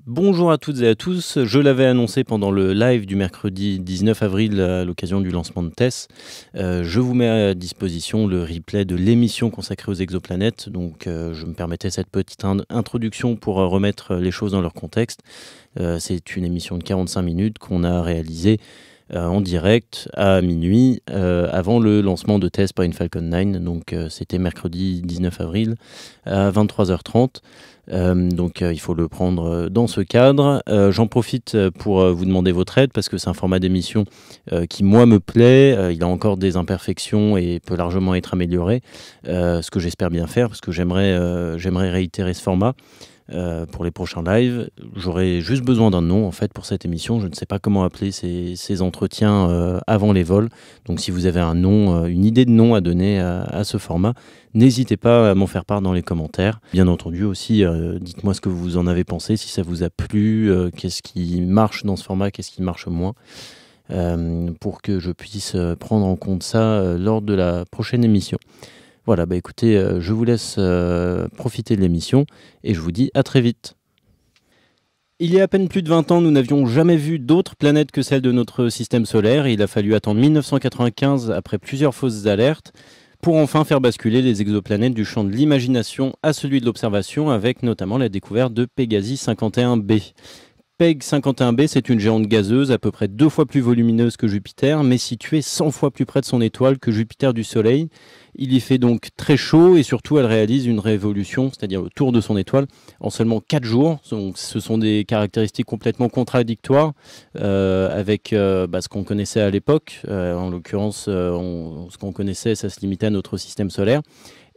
Bonjour à toutes et à tous, je l'avais annoncé pendant le live du mercredi 19 avril à l'occasion du lancement de TESS. Je vous mets à disposition le replay de l'émission consacrée aux exoplanètes, donc je me permettais cette petite introduction pour remettre les choses dans leur contexte. C'est une émission de 45 minutes qu'on a réalisée en direct à minuit avant le lancement de TESS par une Falcon 9, donc c'était mercredi 19 avril à 23h30. Il faut le prendre dans ce cadre. J'en profite pour vous demander votre aide parce que c'est un format d'émission qui moi me plaît. Il a encore des imperfections et peut largement être amélioré, ce que j'espère bien faire parce que j'aimerais réitérer ce format. Pour les prochains lives, j'aurais juste besoin d'un nom en fait pour cette émission. Je ne sais pas comment appeler ces entretiens avant les vols. Donc si vous avez un nom, une idée de nom à donner à ce format, n'hésitez pas à m'en faire part dans les commentaires. Bien entendu aussi, dites-moi ce que vous en avez pensé, si ça vous a plu, qu'est-ce qui marche dans ce format, qu'est-ce qui marche moins, pour que je puisse prendre en compte ça lors de la prochaine émission. Voilà, écoutez, je vous laisse profiter de l'émission et je vous dis à très vite. Il y a à peine plus de 20 ans, nous n'avions jamais vu d'autres planètes que celles de notre système solaire. Il a fallu attendre 1995, après plusieurs fausses alertes, pour enfin faire basculer les exoplanètes du champ de l'imagination à celui de l'observation, avec notamment la découverte de Pégasi 51b. PEG 51b, c'est une géante gazeuse à peu près 2 fois plus volumineuse que Jupiter, mais située 100 fois plus près de son étoile que Jupiter du Soleil. Il y fait donc très chaud et surtout elle réalise une révolution, c'est-à-dire le tour de son étoile, en seulement 4 jours. Donc, ce sont des caractéristiques complètement contradictoires avec ce qu'on connaissait à l'époque. En l'occurrence, ce qu'on connaissait, ça se limitait à notre système solaire.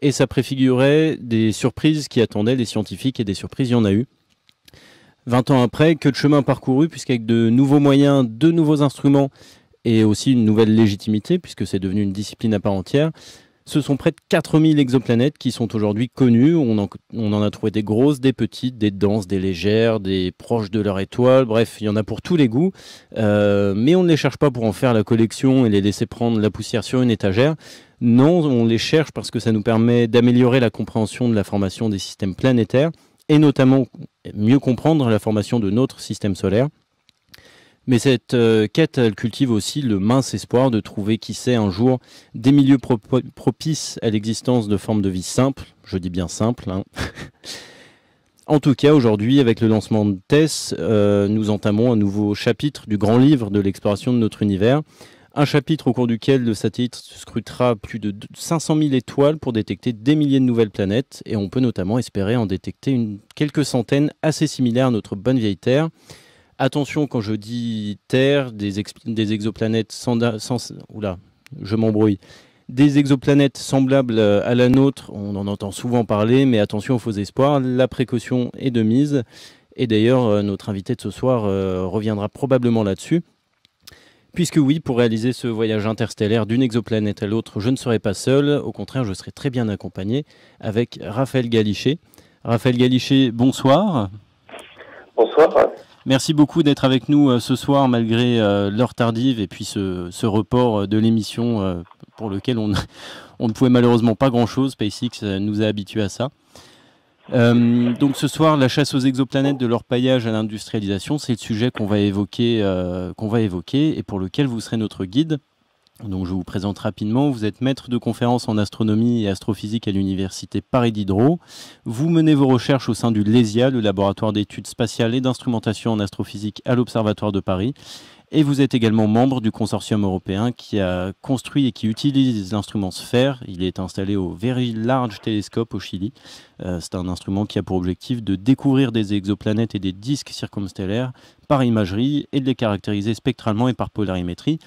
Et ça préfigurait des surprises qui attendaient les scientifiques, et des surprises, il y en a eu. 20 ans après, que de chemin parcouru, puisqu'avec de nouveaux moyens, de nouveaux instruments et aussi une nouvelle légitimité, puisque c'est devenu une discipline à part entière, ce sont près de 4000 exoplanètes qui sont aujourd'hui connues. On en a trouvé des grosses, des petites, des denses, des légères, des proches de leur étoile. Bref, il y en a pour tous les goûts. Mais on ne les cherche pas pour en faire la collection et les laisser prendre la poussière sur une étagère. Non, on les cherche parce que ça nous permet d'améliorer la compréhension de la formation des systèmes planétaires et notamment mieux comprendre la formation de notre système solaire. Mais cette quête, elle cultive aussi le mince espoir de trouver, qui sait, un jour, des milieux propices à l'existence de formes de vie simples. Je dis bien simples. En tout cas, aujourd'hui, avec le lancement de TESS, nous entamons un nouveau chapitre du grand livre de l'exploration de notre univers. Un chapitre au cours duquel le satellite scrutera plus de 500 000 étoiles pour détecter des milliers de nouvelles planètes. Et on peut notamment espérer en détecter quelques centaines assez similaires à notre bonne vieille Terre. Attention, quand je dis Terre, des exoplanètes oula, je m'embrouille. Des exoplanètes semblables à la nôtre, on en entend souvent parler, mais attention aux faux espoirs, la précaution est de mise. Et d'ailleurs, notre invité de ce soir reviendra probablement là-dessus. Puisque oui, pour réaliser ce voyage interstellaire d'une exoplanète à l'autre, je ne serai pas seul. Au contraire, je serai très bien accompagné avec Raphaël Galichet. Raphaël Galichet, bonsoir. Bonsoir. Merci beaucoup d'être avec nous ce soir, malgré l'heure tardive et puis ce report de l'émission pour lequel on ne pouvait malheureusement pas grand-chose. SpaceX nous a habitués à ça. Donc ce soir, la chasse aux exoplanètes, de leur paillage à l'industrialisation, c'est le sujet qu'on va évoquer et pour lequel vous serez notre guide. Donc je vous présente rapidement. Vous êtes maître de conférences en astronomie et astrophysique à l'université Paris Diderot. Vous menez vos recherches au sein du LESIA, le laboratoire d'études spatiales et d'instrumentation en astrophysique à l'Observatoire de Paris. Et vous êtes également membre du consortium européen qui a construit et qui utilise l'instrument SPHERE. Il est installé au Very Large Telescope au Chili. C'est un instrument qui a pour objectif de découvrir des exoplanètes et des disques circumstellaires par imagerie et de les caractériser spectralement et par polarimétrie.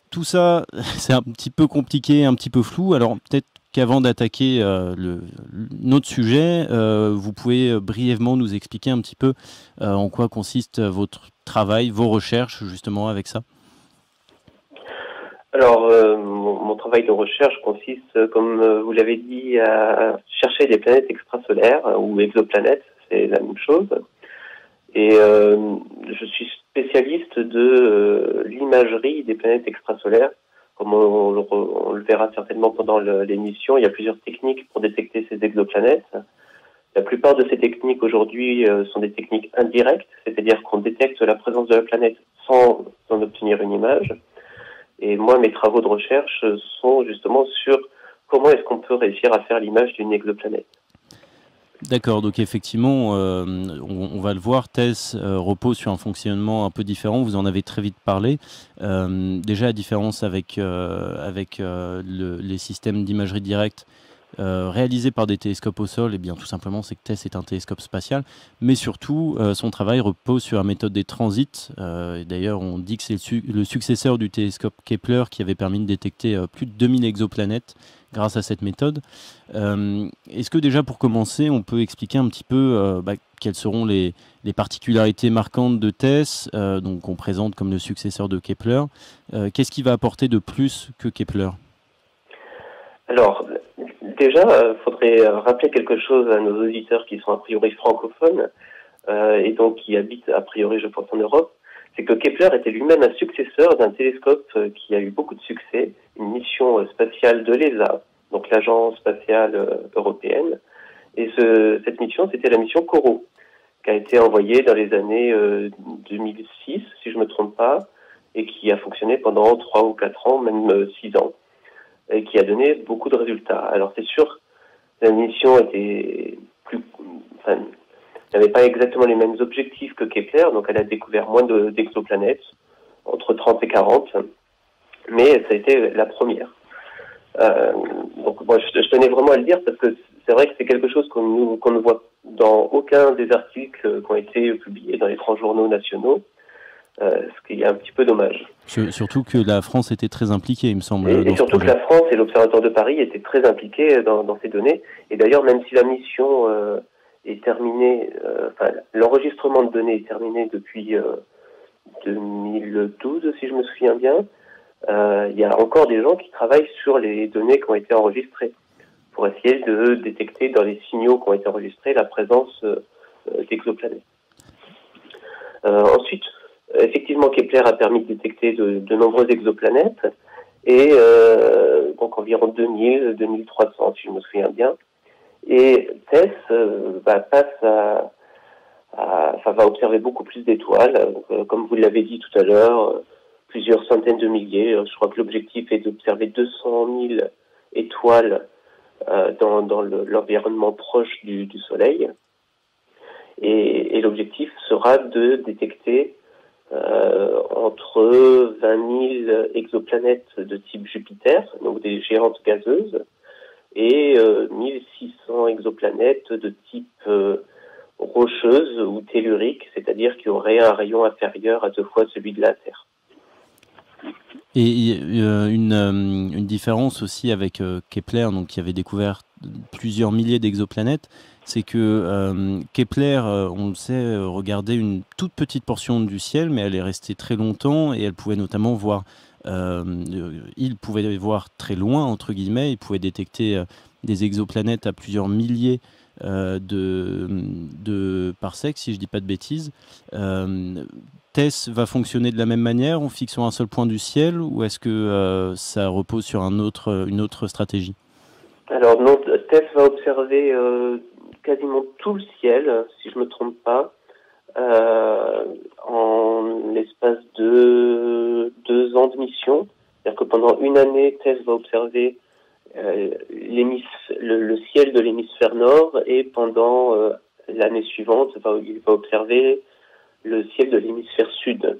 Tout ça, c'est un petit peu compliqué, un petit peu flou. Alors peut-être qu'avant d'attaquer notre sujet, vous pouvez brièvement nous expliquer un petit peu en quoi consiste votre travail, vos recherches justement avec ça. Alors, mon travail de recherche consiste, comme vous l'avez dit, à chercher des planètes extrasolaires ou exoplanètes, c'est la même chose. Et je suis spécialiste de l'imagerie des planètes extrasolaires. Comme on le verra certainement pendant l'émission, il y a plusieurs techniques pour détecter ces exoplanètes. La plupart de ces techniques aujourd'hui sont des techniques indirectes, c'est-à-dire qu'on détecte la présence de la planète sans en obtenir une image. Et moi, mes travaux de recherche sont justement sur comment est-ce qu'on peut réussir à faire l'image d'une exoplanète. D'accord, donc effectivement, on va le voir, TESS repose sur un fonctionnement un peu différent, vous en avez très vite parlé. Déjà, la différence avec les systèmes d'imagerie directe réalisés par des télescopes au sol, eh bien, tout simplement, c'est que TESS est un télescope spatial, mais surtout, son travail repose sur la méthode des transits. Et d'ailleurs, on dit que c'est le successeur du télescope Kepler qui avait permis de détecter plus de 2000 exoplanètes grâce à cette méthode. Est-ce que déjà, pour commencer, on peut expliquer un petit peu quelles seront les particularités marquantes de TESS, donc qu'on présente comme le successeur de Kepler. Qu'est-ce qui va apporter de plus que Kepler? Alors, déjà, il faudrait rappeler quelque chose à nos auditeurs qui sont a priori francophones et donc qui habitent a priori, je pense, en Europe. C'est que Kepler était lui-même un successeur d'un télescope qui a eu beaucoup de succès, une mission spatiale de l'ESA, donc l'Agence spatiale européenne. Et cette mission, c'était la mission COROT, qui a été envoyée dans les années 2006, si je ne me trompe pas, et qui a fonctionné pendant 3 ou 4 ans, même 6 ans, et qui a donné beaucoup de résultats. Alors c'est sûr, la mission était n'avait pas exactement les mêmes objectifs que Kepler, donc elle a découvert moins d'exoplanètes, entre 30 et 40, mais ça a été la première. Donc moi, je tenais vraiment à le dire parce que c'est vrai que c'est quelque chose qu'on ne voit dans aucun des articles qui ont été publiés dans les grands journaux nationaux, ce qui est un petit peu dommage. Surtout que la France était très impliquée, il me semble. Et surtout que la France et l'Observatoire de Paris étaient très impliqués dans ces données. Et d'ailleurs, même si la mission est terminée, l'enregistrement de données est terminé depuis 2012, si je me souviens bien, il y a encore des gens qui travaillent sur les données qui ont été enregistrées pour essayer de détecter dans les signaux qui ont été enregistrés la présence d'exoplanètes. Ensuite, effectivement, Kepler a permis de détecter de nombreuses exoplanètes, et donc environ 2000, 2300, si je me souviens bien. Et TESS va observer beaucoup plus d'étoiles, comme vous l'avez dit tout à l'heure, plusieurs centaines de milliers. Je crois que l'objectif est d'observer 200 000 étoiles dans l'environnement proche du Soleil. Et l'objectif sera de détecter entre 20 000 exoplanètes de type Jupiter, donc des géantes gazeuses, et 1600 exoplanètes de type rocheuse ou tellurique, c'est-à-dire qui auraient un rayon inférieur à 2 fois celui de la Terre. Et une différence aussi avec Kepler, donc, qui avait découvert plusieurs milliers d'exoplanètes, c'est que Kepler, on le sait, regardait une toute petite portion du ciel, mais elle est restée très longtemps et elle pouvait notamment voir, il pouvait voir très loin, entre guillemets, il pouvait détecter des exoplanètes à plusieurs milliers de parsecs, si je ne dis pas de bêtises. TESS va fonctionner de la même manière en fixant un seul point du ciel, ou est-ce que ça repose sur une autre stratégie? Alors non, TESS va observer quasiment tout le ciel, si je ne me trompe pas, en l'espace de 2 ans de mission. C'est-à-dire que pendant une année, TESS va observer le ciel de l'hémisphère nord, et pendant l'année suivante, il va observer le ciel de l'hémisphère sud.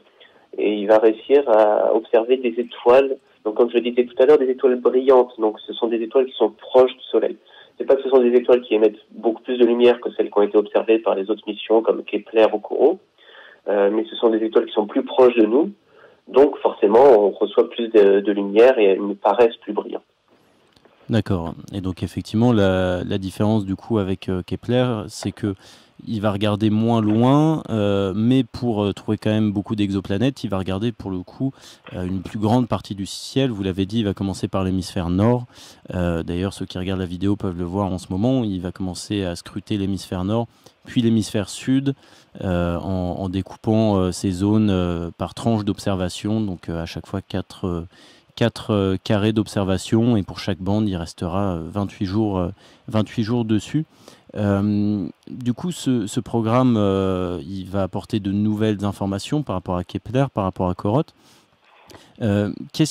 Et il va réussir à observer des étoiles, donc comme je le disais tout à l'heure, des étoiles brillantes. Donc ce sont des étoiles qui sont proches du Soleil. C'est pas que ce sont des étoiles qui émettent beaucoup plus de lumière que celles qui ont été observées par les autres missions comme Kepler ou COROT, mais ce sont des étoiles qui sont plus proches de nous. Donc forcément, on reçoit plus de lumière et elles nous paraissent plus brillantes. D'accord. Et donc effectivement, la différence du coup avec Kepler, c'est que il va regarder moins loin, mais pour trouver quand même beaucoup d'exoplanètes, il va regarder pour le coup une plus grande partie du ciel. Vous l'avez dit, il va commencer par l'hémisphère nord. D'ailleurs, ceux qui regardent la vidéo peuvent le voir en ce moment. Il va commencer à scruter l'hémisphère nord, puis l'hémisphère sud, en découpant ces zones par tranches d'observation. Donc à chaque fois 4 carrés d'observation, et pour chaque bande, il restera 28 jours dessus. Du coup, ce programme, il va apporter de nouvelles informations par rapport à Kepler, par rapport à Corot. Quelles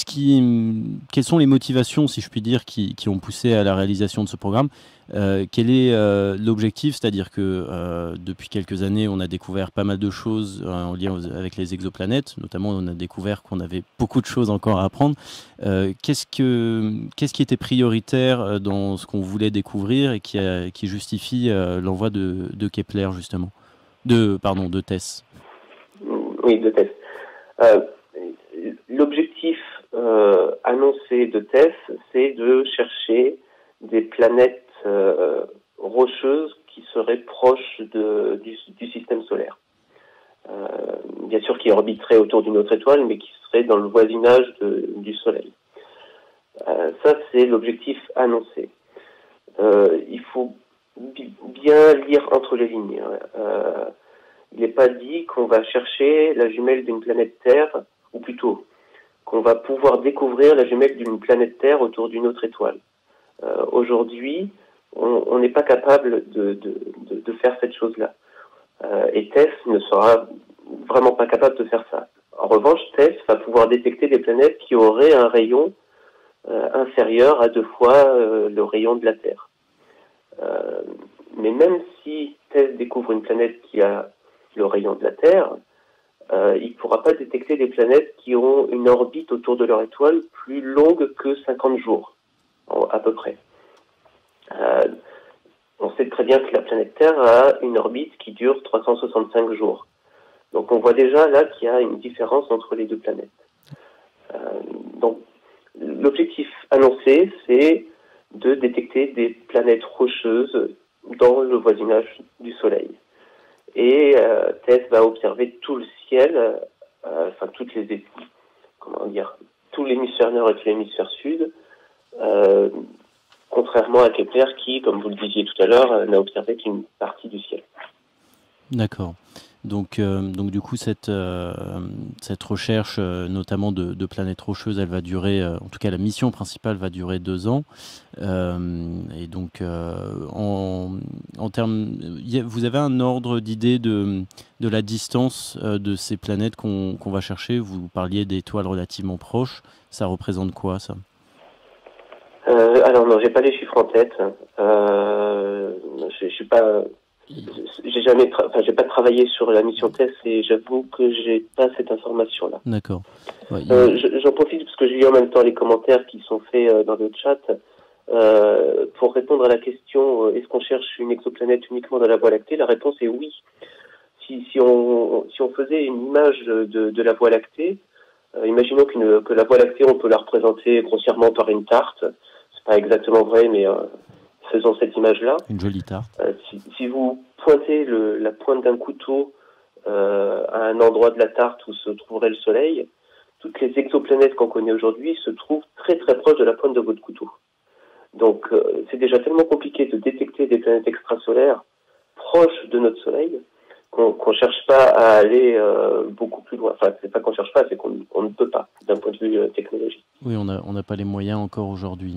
sont les motivations, si je puis dire, qui ont poussé à la réalisation de ce programme? Quel est l'objectif? C'est-à-dire que depuis quelques années, on a découvert pas mal de choses en lien avec les exoplanètes. Notamment, on a découvert qu'on avait beaucoup de choses encore à apprendre. Qu'est-ce qui était prioritaire dans ce qu'on voulait découvrir et qui justifie l'envoi de Kepler, justement? De TESS. Oui, de TESS. L'objectif annoncé de TESS, c'est de chercher des planètes rocheuses qui seraient proches du système solaire. Bien sûr, qui orbiteraient autour d'une autre étoile, mais qui seraient dans le voisinage du Soleil. Ça, c'est l'objectif annoncé. Il faut bien lire entre les lignes. Il n'est pas dit qu'on va chercher la jumelle d'une planète Terre, ou plutôt qu'on va pouvoir découvrir la jumelle d'une planète Terre autour d'une autre étoile. Aujourd'hui, on n'est pas capable de faire cette chose-là. Et TESS ne sera vraiment pas capable de faire ça. En revanche, TESS va pouvoir détecter des planètes qui auraient un rayon inférieur à 2 fois le rayon de la Terre. Mais même si TESS découvre une planète qui a le rayon de la Terre, il ne pourra pas détecter des planètes qui ont une orbite autour de leur étoile plus longue que 50 jours, à peu près. On sait très bien que la planète Terre a une orbite qui dure 365 jours. Donc on voit déjà là qu'il y a une différence entre les deux planètes. Donc l'objectif annoncé, c'est de détecter des planètes rocheuses dans le voisinage du Soleil. Et TESS va observer tout le ciel, enfin tout l'hémisphère nord et tout l'hémisphère sud, contrairement à Kepler qui, comme vous le disiez tout à l'heure, n'a observé qu'une partie du ciel. D'accord. Donc du coup, cette recherche, notamment de planètes rocheuses, elle va durer, en tout cas la mission principale va durer 2 ans. Et donc, en termes, vous avez un ordre d'idée de la distance de ces planètes qu'on va chercher? Vous parliez d'étoiles relativement proches. Ça représente quoi, ça? Alors non, j'ai pas les chiffres en tête. Je suis pas... j'ai pas travaillé sur la mission TESS et j'avoue que j'ai pas cette information-là. D'accord. Ouais, j'en profite parce que je lis en même temps les commentaires qui sont faits dans le chat pour répondre à la question est-ce qu'on cherche une exoplanète uniquement dans la Voie lactée? La réponse est oui. Si on faisait une image de la Voie lactée, imaginons que la Voie lactée, on peut la représenter grossièrement par une tarte. C'est pas exactement vrai, mais faisons cette image-là. Une jolie tarte. Si vous pointez la pointe d'un couteau à un endroit de la tarte où se trouverait le Soleil, toutes les exoplanètes qu'on connaît aujourd'hui se trouvent très très proches de la pointe de votre couteau. Donc c'est déjà tellement compliqué de détecter des planètes extrasolaires proches de notre Soleil qu'on ne cherche pas à aller beaucoup plus loin. Enfin, c'est pas qu'on ne cherche pas, c'est qu'on ne peut pas, d'un point de vue technologique. Oui, on n'a pas les moyens encore aujourd'hui.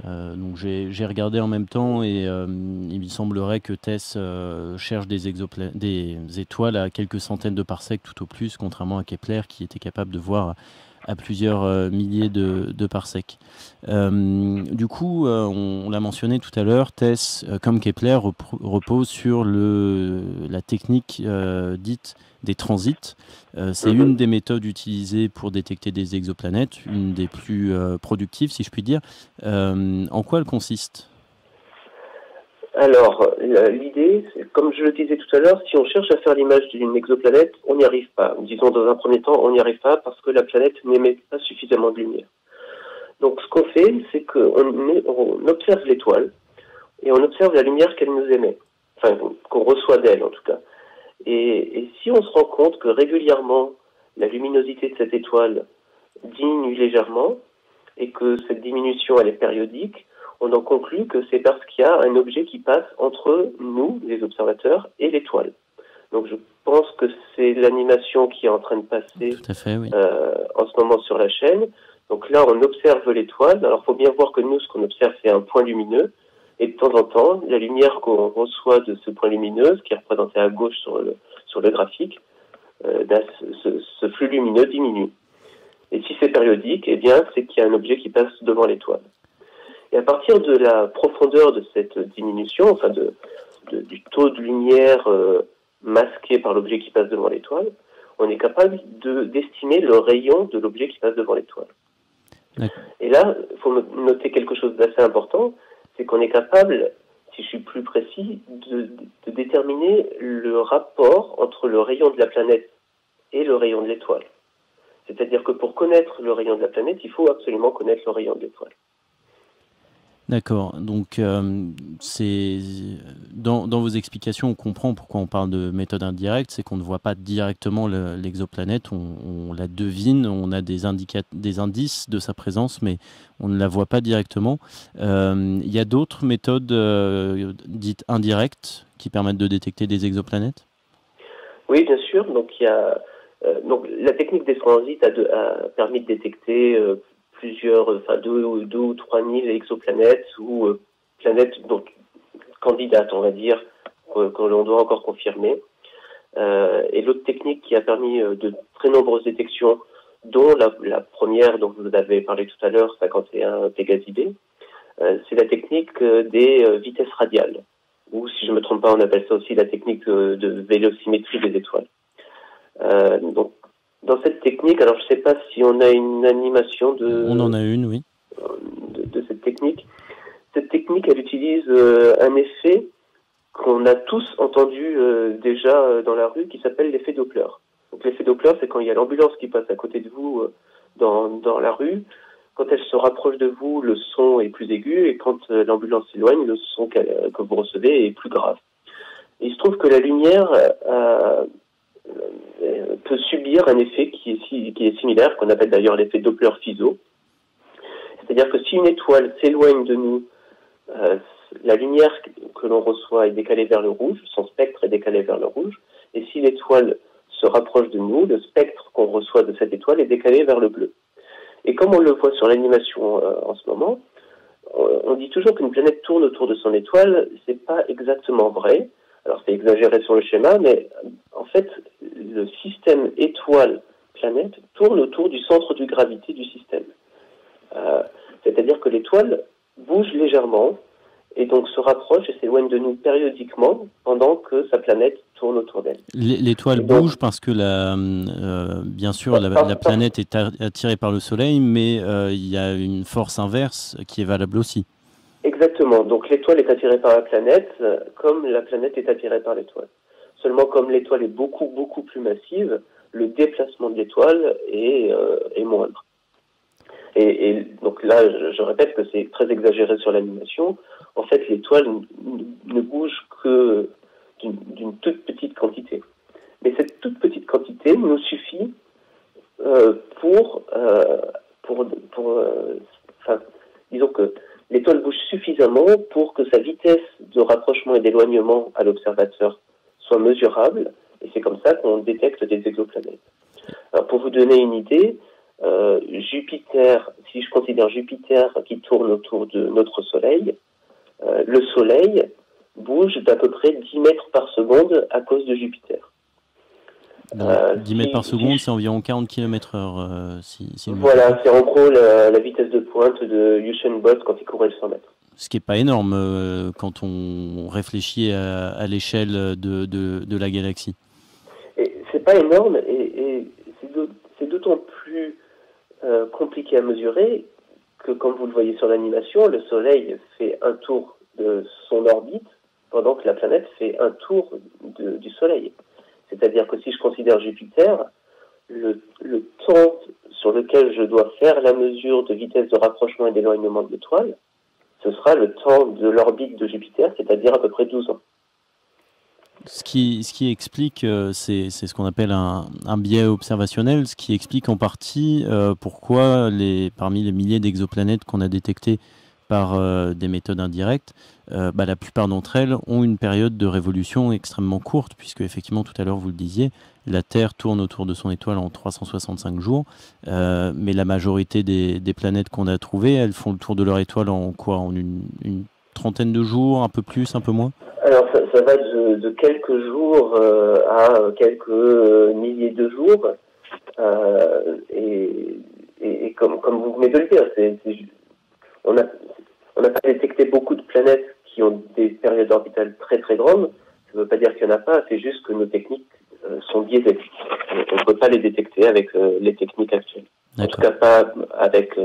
Donc j'ai regardé en même temps et il me semblerait que TESS cherche des étoiles à quelques centaines de parsecs tout au plus, contrairement à Kepler qui était capable de voir à plusieurs milliers de parsecs. Du coup, on l'a mentionné tout à l'heure, TESS, comme Kepler, repose sur la technique dite des transits. C'est une des méthodes utilisées pour détecter des exoplanètes, une des plus productives, si je puis dire. En quoi elle consiste ? Alors, l'idée, comme je le disais tout à l'heure, si on cherche à faire l'image d'une exoplanète, on n'y arrive pas. Disons, dans un premier temps, on n'y arrive pas parce que la planète n'émet pas suffisamment de lumière. Donc, ce qu'on fait, c'est qu'on observe l'étoile et on observe la lumière qu'elle nous émet, enfin, qu'on reçoit d'elle en tout cas. Et si on se rend compte que régulièrement, la luminosité de cette étoile diminue légèrement et que cette diminution, elle est périodique, on en conclut que c'est parce qu'il y a un objet qui passe entre nous, les observateurs, et l'étoile. Donc je pense que c'est l'animation qui est en train de passer Tout à fait, oui. En ce moment sur la chaîne. Donc là, on observe l'étoile. Alors il faut bien voir que nous, ce qu'on observe, c'est un point lumineux. Et de temps en temps, la lumière qu'on reçoit de ce point lumineux, qui est représenté à gauche sur le graphique, ce flux lumineux diminue. Et si c'est périodique, eh bien, c'est qu'il y a un objet qui passe devant l'étoile. Et à partir de la profondeur de cette diminution, enfin du taux de lumière masqué par l'objet qui passe devant l'étoile, on est capable d'estimer le rayon de l'objet qui passe devant l'étoile. Et là, il faut noter quelque chose d'assez important, c'est qu'on est capable, si je suis plus précis, de déterminer le rapport entre le rayon de la planète et le rayon de l'étoile. C'est-à-dire que pour connaître le rayon de la planète, il faut absolument connaître le rayon de l'étoile. D'accord. Donc, dans vos explications, on comprend pourquoi on parle de méthode indirecte, c'est qu'on ne voit pas directement l'exoplanète, on la devine, on a des indices de sa présence, mais on ne la voit pas directement. Il y a d'autres méthodes dites indirectes qui permettent de détecter des exoplanètes? Oui, bien sûr. Donc, donc la technique des transits a permis de détecter deux ou 3 000 exoplanètes ou planètes donc candidates, on va dire, que l'on doit encore confirmer. Et l'autre technique qui a permis de très nombreuses détections, dont la première dont vous avez parlé tout à l'heure, 51 Pégasi B, c'est la technique des vitesses radiales, ou si je ne me trompe pas, on appelle ça aussi la technique de vélocimétrie des étoiles. Donc, dans cette technique, alors je ne sais pas si on a une animation On en a une, oui. De cette technique. Cette technique, elle utilise un effet qu'on a tous entendu déjà dans la rue, qui s'appelle l'effet Doppler. Donc l'effet Doppler, c'est quand il y a l'ambulance qui passe à côté de vous dans la rue. Quand elle se rapproche de vous, le son est plus aigu, et quand l'ambulance s'éloigne, le son que vous recevez est plus grave. Et il se trouve que la lumière peut subir un effet qui est similaire, qu'on appelle d'ailleurs l'effet Doppler-Fizeau. C'est-à-dire que si une étoile s'éloigne de nous, la lumière que l'on reçoit est décalée vers le rouge, son spectre est décalé vers le rouge, et si l'étoile se rapproche de nous, le spectre qu'on reçoit de cette étoile est décalé vers le bleu. Et comme on le voit sur l'animation en ce moment, on dit toujours qu'une planète tourne autour de son étoile. C'est pas exactement vrai. Alors c'est exagéré sur le schéma, mais en fait, le système étoile-planète tourne autour du centre de gravité du système. C'est-à-dire que l'étoile bouge légèrement et donc se rapproche et s'éloigne de nous périodiquement pendant que sa planète tourne autour d'elle. L'étoile bouge parce que bien sûr la planète est attirée par le Soleil, mais il y a une force inverse qui est valable aussi. Exactement. Donc l'étoile est attirée par la planète comme la planète est attirée par l'étoile. Seulement comme l'étoile est beaucoup, beaucoup plus massive, le déplacement de l'étoile est moindre. Et donc là, je répète que c'est très exagéré sur l'animation. En fait, l'étoile ne bouge que d'une toute petite quantité. Mais cette toute petite quantité nous suffit disons que l'étoile bouge suffisamment pour que sa vitesse de rapprochement et d'éloignement à l'observateur soit mesurable, et c'est comme ça qu'on détecte des exoplanètes. Alors pour vous donner une idée, Jupiter, si je considère Jupiter qui tourne autour de notre Soleil, le Soleil bouge d'à peu près 10 mètres par seconde à cause de Jupiter. 10 mètres par seconde, c'est environ 40 km/h. Voilà, c'est en gros la vitesse de pointe de Usain Bolt quand il courait le 100 mètres. Ce qui n'est pas énorme quand on réfléchit à l'échelle de la galaxie. C'est pas énorme et c'est d'autant plus compliqué à mesurer que, comme vous le voyez sur l'animation, le Soleil fait un tour de son orbite pendant que la planète fait un tour du Soleil. C'est-à-dire que si je considère Jupiter, le temps sur lequel je dois faire la mesure de vitesse de rapprochement et d'éloignement de l'étoile, ce sera le temps de l'orbite de Jupiter, c'est-à-dire à peu près 12 ans. Ce qui explique, c'est ce qu'on appelle un biais observationnel, ce qui explique en partie pourquoi parmi les milliers d'exoplanètes qu'on a détectées par des méthodes indirectes, la plupart d'entre elles ont une période de révolution extrêmement courte, puisque effectivement tout à l'heure vous le disiez, la Terre tourne autour de son étoile en 365 jours, mais la majorité des planètes qu'on a trouvées, elles font le tour de leur étoile en quoi? En une trentaine de jours, un peu plus, un peu moins? Alors ça va de quelques jours à quelques milliers de jours. Et comme vous venez de le dire, on n'a pas détecté beaucoup de planètes qui ont des périodes orbitales très très grandes. Ça ne veut pas dire qu'il n'y en a pas, c'est juste que nos techniques sont biaisées. On ne peut pas les détecter avec les techniques actuelles. En tout cas, pas avec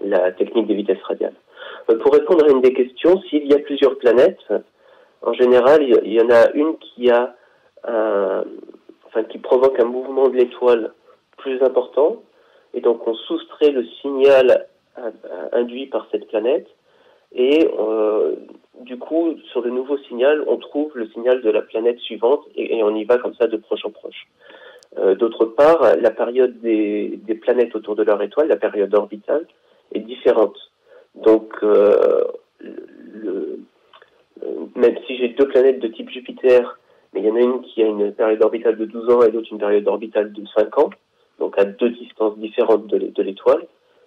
la technique des vitesses radiales. Pour répondre à une des questions, s'il y a plusieurs planètes, en général, il y en a une qui provoque un mouvement de l'étoile plus important, et donc on soustrait le signal induit par cette planète, et du coup, sur le nouveau signal, on trouve le signal de la planète suivante, et on y va comme ça de proche en proche. D'autre part, la période des planètes autour de leur étoile, la période orbitale, est différente. Donc, même si j'ai deux planètes de type Jupiter, mais il y en a une qui a une période orbitale de 12 ans et l'autre une période orbitale de 5 ans, donc à deux distances différentes de l'étoile,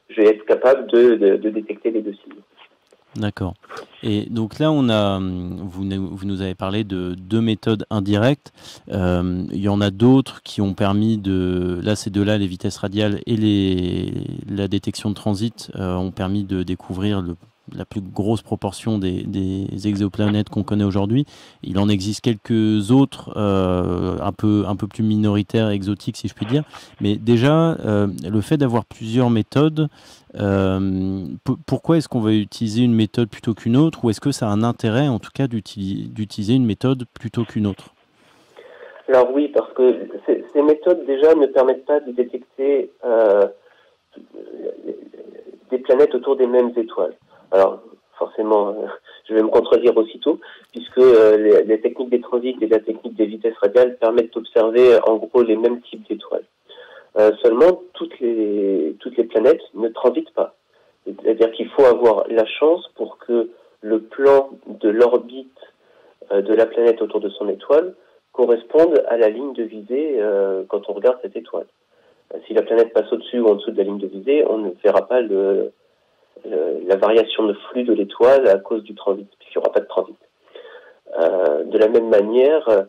je vais être capable de détecter les deux signes. D'accord. Et donc là, vous nous avez parlé de deux méthodes indirectes. Il y en a d'autres qui ont permis là, ces deux-là, les vitesses radiales et la détection de transit, ont permis de découvrir la plus grosse proportion des exoplanètes qu'on connaît aujourd'hui. Il en existe quelques autres, un peu plus minoritaires, exotiques, si je puis dire. Mais déjà, le fait d'avoir plusieurs méthodes, pourquoi est-ce qu'on va utiliser une méthode plutôt qu'une autre, ou est-ce que ça a un intérêt, en tout cas, d'utiliser une méthode plutôt qu'une autre? Alors oui, parce que ces méthodes déjà ne permettent pas de détecter des planètes autour des mêmes étoiles. Alors forcément, je vais me contredire aussitôt, puisque les techniques des transits et la technique des vitesses radiales permettent d'observer en gros les mêmes types d'étoiles. Seulement, toutes les planètes ne transitent pas. C'est-à-dire qu'il faut avoir la chance pour que le plan de l'orbite de la planète autour de son étoile corresponde à la ligne de visée quand on regarde cette étoile. Si la planète passe au-dessus ou en dessous de la ligne de visée, on ne verra pas la variation de flux de l'étoile à cause du transit, puisqu'il n'y aura pas de transit. De la même manière,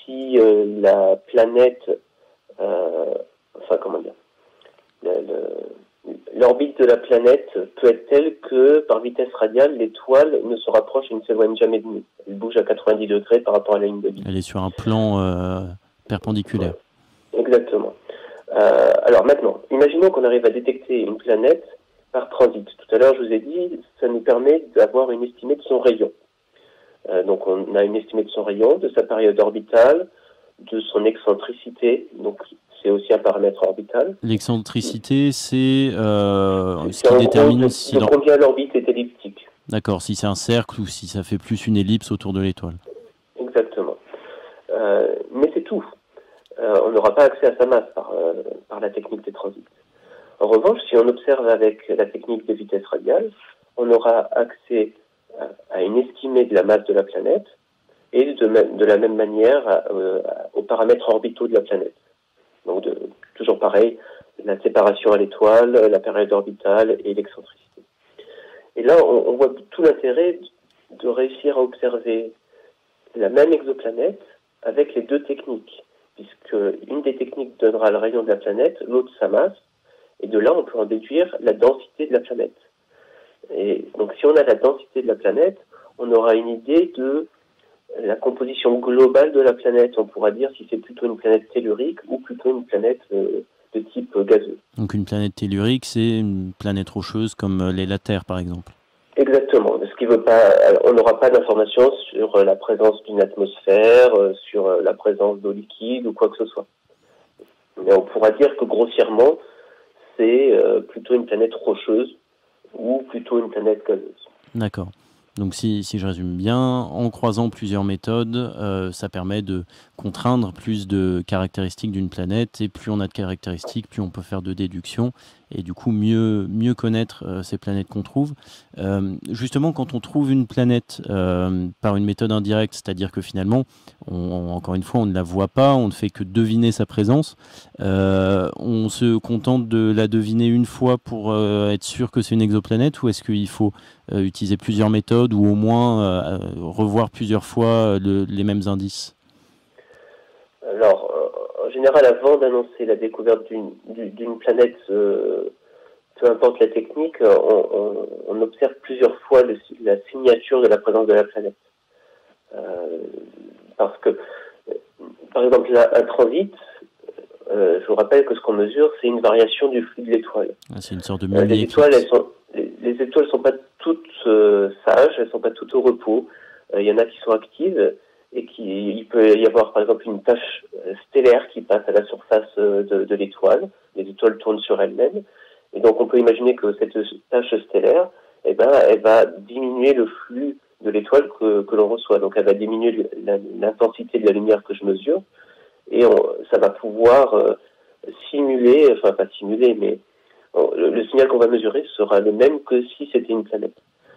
si la planète l'orbite de la planète peut être telle que, par vitesse radiale, l'étoile ne se rapproche et ne s'éloigne jamais de nous. Elle bouge à 90 degrés par rapport à la ligne de vie. Elle est sur un plan perpendiculaire. Ouais. Exactement. Alors maintenant, imaginons qu'on arrive à détecter une planète par transit. Tout à l'heure, je vous ai dit, ça nous permet d'avoir une estimée de son rayon. Donc on a une estimée de son rayon, de sa période orbitale, de son excentricité, donc c'est aussi un paramètre orbital. L'excentricité, c'est ce qui détermine si combien l'orbite est elliptique. D'accord, si c'est un cercle ou si ça fait plus une ellipse autour de l'étoile. Exactement. Mais c'est tout. On n'aura pas accès à sa masse par la technique des transits. En revanche, si on observe avec la technique des vitesses radiales, on aura accès à une estimée de la masse de la planète et de la même manière aux paramètres orbitaux de la planète. Donc toujours pareil, la séparation à l'étoile, la période orbitale et l'excentricité. Et là, on voit tout l'intérêt de réussir à observer la même exoplanète avec les deux techniques, puisque une des techniques donnera le rayon de la planète, l'autre sa masse, et de là on peut en déduire la densité de la planète. Et donc si on a la densité de la planète, on aura une idée de la composition globale de la planète. On pourra dire si c'est plutôt une planète tellurique ou plutôt une planète de type gazeux. Donc une planète tellurique, c'est une planète rocheuse comme l'est la Terre par exemple. Exactement. Ce qui veut pas, on n'aura pas d'informations sur la présence d'une atmosphère, sur la présence d'eau liquide ou quoi que ce soit. Mais on pourra dire que grossièrement, c'est plutôt une planète rocheuse ou plutôt une planète gazeuse. D'accord. Donc si je résume bien, en croisant plusieurs méthodes, ça permet de contraindre plus de caractéristiques d'une planète, et plus on a de caractéristiques, plus on peut faire de déductions, et du coup mieux connaître ces planètes qu'on trouve. Justement, quand on trouve une planète par une méthode indirecte, c'est-à-dire que finalement, encore une fois, on ne la voit pas, on ne fait que deviner sa présence, on se contente de la deviner une fois pour être sûr que c'est une exoplanète, ou est-ce qu'il faut utiliser plusieurs méthodes ou au moins revoir plusieurs fois les mêmes indices? Alors, en général, avant d'annoncer la découverte d'une planète, peu importe la technique, on observe plusieurs fois la signature de la présence de la planète. Parce que, par exemple, un transit, je vous rappelle que ce qu'on mesure, c'est une variation du flux de l'étoile. Ah, c'est une sorte de Les étoiles, les étoiles sont pas toutes sages, elles sont pas toutes au repos. Il y en a qui sont actives et il peut y avoir par exemple une tache stellaire qui passe à la surface de l'étoile. Les étoiles tournent sur elles-mêmes. Et donc on peut imaginer que cette tache stellaire, eh ben, elle va diminuer le flux de l'étoile que l'on reçoit. Donc elle va diminuer l'intensité de la lumière que je mesure. Et ça va pouvoir simuler, enfin pas simuler, mais le signal qu'on va mesurer sera le même que si c'était une planète.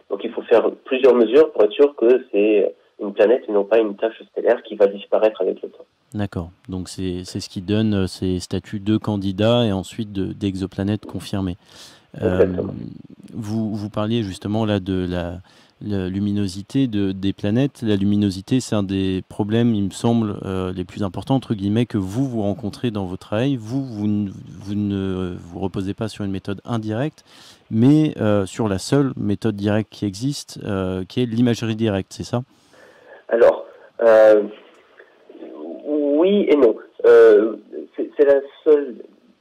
Donc il faut faire plusieurs mesures pour être sûr que c'est une planète et non pas une tache stellaire qui va disparaître avec le temps. D'accord, donc c'est ce qui donne ces statuts de candidats et ensuite d'exoplanètes confirmées. Vous parliez justement là de la luminosité des planètes. La luminosité, c'est un des problèmes, il me semble, les plus importants, entre guillemets, que vous rencontrez dans votre travail. Vous ne vous reposez pas sur une méthode indirecte, mais sur la seule méthode directe qui existe, qui est l'imagerie directe, c'est ça? Alors, oui et non. C'est la seule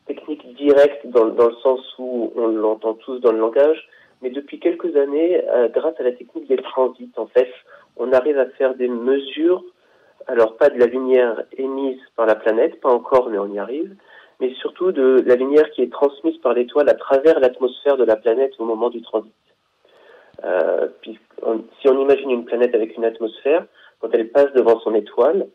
technique directe dans le sens où on l'entend tous dans le langage, mais depuis quelques années, grâce à la technique des transits, en fait, on arrive à faire des mesures, alors pas de la lumière émise par la planète, pas encore, mais on y arrive, mais surtout de la lumière qui est transmise par l'étoile à travers l'atmosphère de la planète au moment du transit. Si on imagine une planète avec une atmosphère, quand elle passe devant son étoile,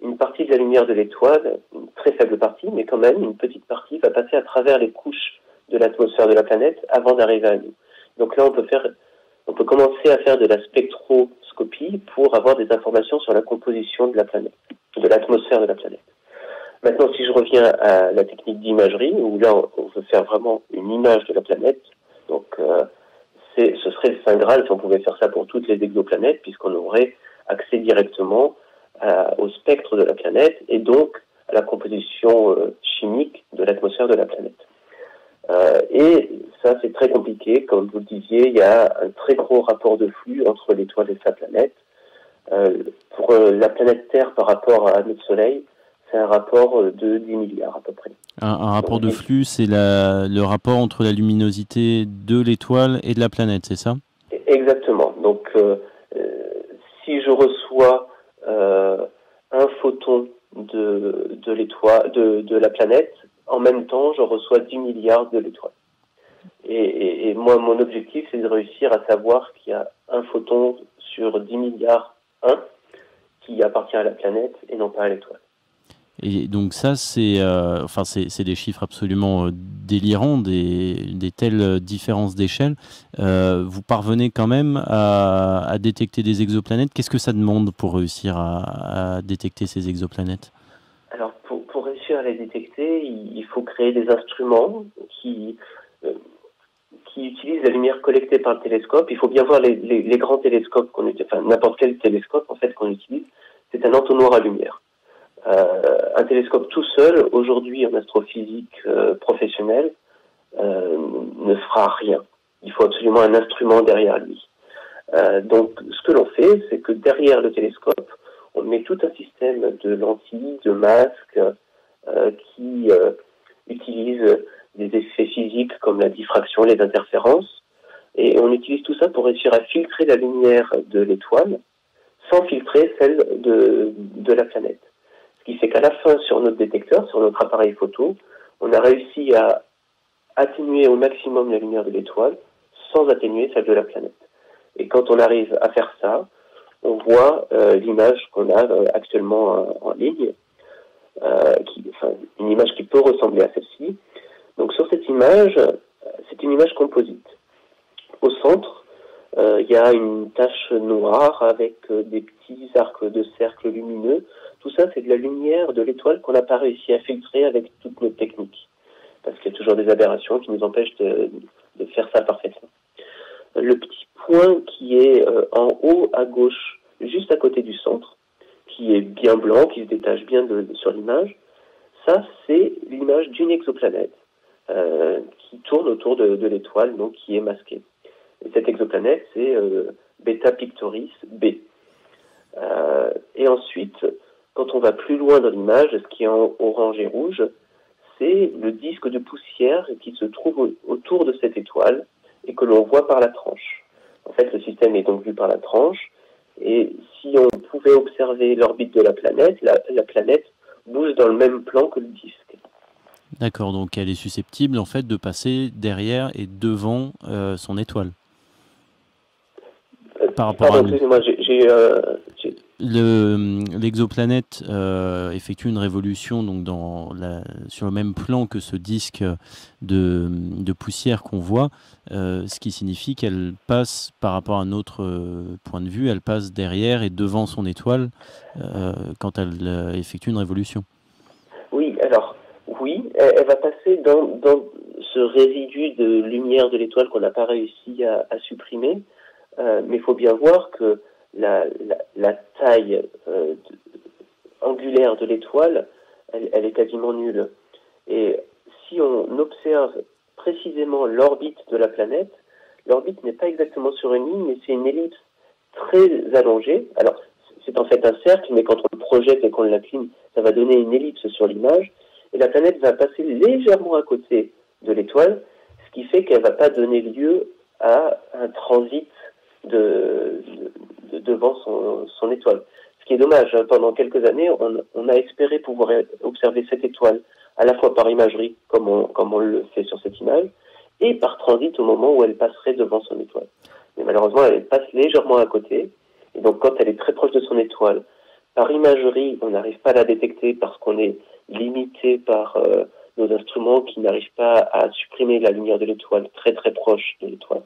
une partie de la lumière de l'étoile, une très faible partie, mais quand même une petite partie, va passer à travers les couches de l'atmosphère de la planète avant d'arriver à nous. Donc là, on peut commencer à faire de la spectroscopie pour avoir des informations sur la composition de la planète, de l'atmosphère de la planète. Maintenant, si je reviens à la technique d'imagerie, où là, on veut faire vraiment une image de la planète, donc ce serait le Saint Graal si on pouvait faire ça pour toutes les exoplanètes, puisqu'on aurait accès directement au spectre de la planète et donc à la composition chimique de l'atmosphère de la planète. Et ça, c'est très compliqué. Comme vous le disiez, il y a un très gros rapport de flux entre l'étoile et sa planète. Pour la planète Terre par rapport à notre Soleil, c'est un rapport de 10 milliards à peu près. Un rapport de flux, c'est le rapport entre la luminosité de l'étoile et de la planète, c'est ça? Exactement. Donc, si je reçois un photon de l'étoile, de la planète, en même temps, je reçois 10 milliards de l'étoile. Et moi, mon objectif, c'est de réussir à savoir qu'il y a un photon sur 10 milliards 1 qui appartient à la planète et non pas à l'étoile. Et donc ça, c'est des chiffres absolument délirants, des telles différences d'échelle. Vous parvenez quand même à détecter des exoplanètes. Qu'est-ce que ça demande pour réussir à détecter ces exoplanètes? Alors, pour réussir à les détecter, il faut créer des instruments qui utilisent la lumière collectée par le télescope. Il faut bien voir les grands télescopes qu'on utilise, enfin n'importe quel télescope en fait qu'on utilise, c'est un entonnoir à lumière. Un télescope tout seul, aujourd'hui en astrophysique professionnelle, ne fera rien. Il faut absolument un instrument derrière lui. Donc ce que l'on fait, c'est que derrière le télescope, on met tout un système de lentilles, de masques qui utilisent des effets physiques comme la diffraction, les interférences, et on utilise tout ça pour réussir à filtrer la lumière de l'étoile sans filtrer celle de la planète. Ce qui fait qu'à la fin, sur notre détecteur, sur notre appareil photo, on a réussi à atténuer au maximum la lumière de l'étoile sans atténuer celle de la planète. Et quand on arrive à faire ça, on voit l'image qu'on a actuellement en ligne, une image qui peut ressembler à celle-ci. Donc sur cette image, c'est une image composite. Au centre, il y a une tache noire avec des petits arcs de cercle lumineux. Tout ça, c'est de la lumière de l'étoile qu'on n'a pas réussi à filtrer avec toute notre technique. Parce qu'il y a toujours des aberrations qui nous empêchent de faire ça parfaitement. le petit point qui est en haut à gauche, juste à côté du centre, qui est bien blanc, qui se détache bien sur l'image, ça c'est l'image d'une exoplanète qui tourne autour de l'étoile, donc qui est masquée. Et cette exoplanète, c'est Beta Pictoris B. Et ensuite, quand on va plus loin dans l'image, ce qui est en orange et rouge, c'est le disque de poussière qui se trouve autour de cette étoile et que l'on voit par la tranche. En fait, le système est donc vu par la tranche, et si on pouvait observer l'orbite de la planète bouge dans le même plan que le disque. D'accord, donc elle est susceptible en fait de passer derrière et devant son étoile. Par rapport Pardon, excusez-moi, l'exoplanète effectue une révolution donc sur le même plan que ce disque de poussière qu'on voit, ce qui signifie qu'elle passe par rapport à un autre point de vue, elle passe derrière et devant son étoile quand elle effectue une révolution. Oui, alors oui, elle va passer dans ce résidu de lumière de l'étoile qu'on n'a pas réussi à supprimer, mais il faut bien voir que la taille angulaire de l'étoile, elle est quasiment nulle. Et si on observe précisément l'orbite de la planète, l'orbite n'est pas exactement sur une ligne, mais c'est une ellipse très allongée. Alors, c'est en fait un cercle, mais quand on le projette et qu'on l'incline, ça va donner une ellipse sur l'image. Et la planète va passer légèrement à côté de l'étoile, ce qui fait qu'elle ne va pas donner lieu à un transit devant son étoile. Ce qui est dommage, hein. Pendant quelques années, on a espéré pouvoir observer cette étoile à la fois par imagerie, comme on le fait sur cette image, et par transit au moment où elle passerait devant son étoile. Mais malheureusement, elle passe légèrement à côté, et donc quand elle est très proche de son étoile, par imagerie, on n'arrive pas à la détecter parce qu'on est limité par nos instruments qui n'arrivent pas à supprimer la lumière de l'étoile très très proche de l'étoile.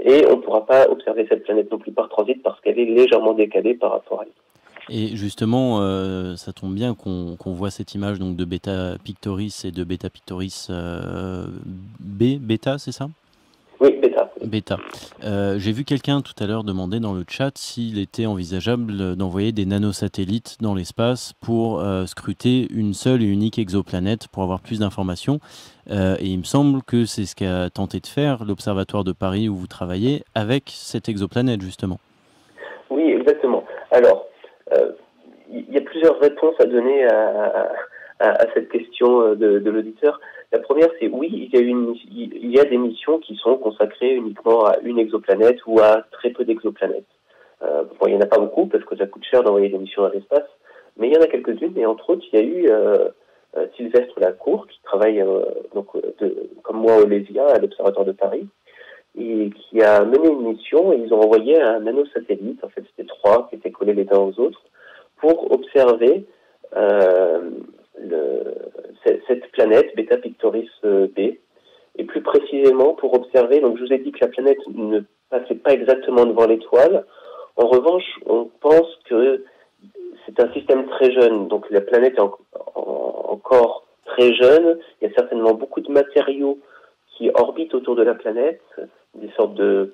Et on ne pourra pas observer cette planète non plus par transit parce qu'elle est légèrement décalée par rapport à elle. Et justement, ça tombe bien qu'on voit cette image donc, de Beta Pictoris et de Beta Pictoris Beta, c'est ça? Oui, Beta. Beta. J'ai vu quelqu'un tout à l'heure demander dans le chat s'il était envisageable d'envoyer des nanosatellites dans l'espace pour scruter une seule et unique exoplanète pour avoir plus d'informations. Et il me semble que c'est ce qu'a tenté de faire l'Observatoire de Paris où vous travaillez avec cette exoplanète, justement. Oui, exactement. Alors, il y a plusieurs réponses à donner à cette question de l'auditeur. La première, c'est oui, il y a des missions qui sont consacrées uniquement à une exoplanète ou à très peu d'exoplanètes. Bon, il n'y en a pas beaucoup parce que ça coûte cher d'envoyer des missions à l'espace, mais il y en a quelques-unes, et entre autres, il y a eu Sylvestre Lacour, qui travaille comme moi au LESIA, à l'Observatoire de Paris, et qui a mené une mission, et ils ont envoyé un nanosatellite, en fait c'était 3 qui étaient collés les uns aux autres, pour observer cette planète, Beta Pictoris B, et plus précisément pour observer, donc je vous ai dit que la planète ne passait pas exactement devant l'étoile. En revanche, on pense que c'est un système très jeune, donc la planète est encore très jeune, il y a certainement beaucoup de matériaux qui orbitent autour de la planète, des sortes de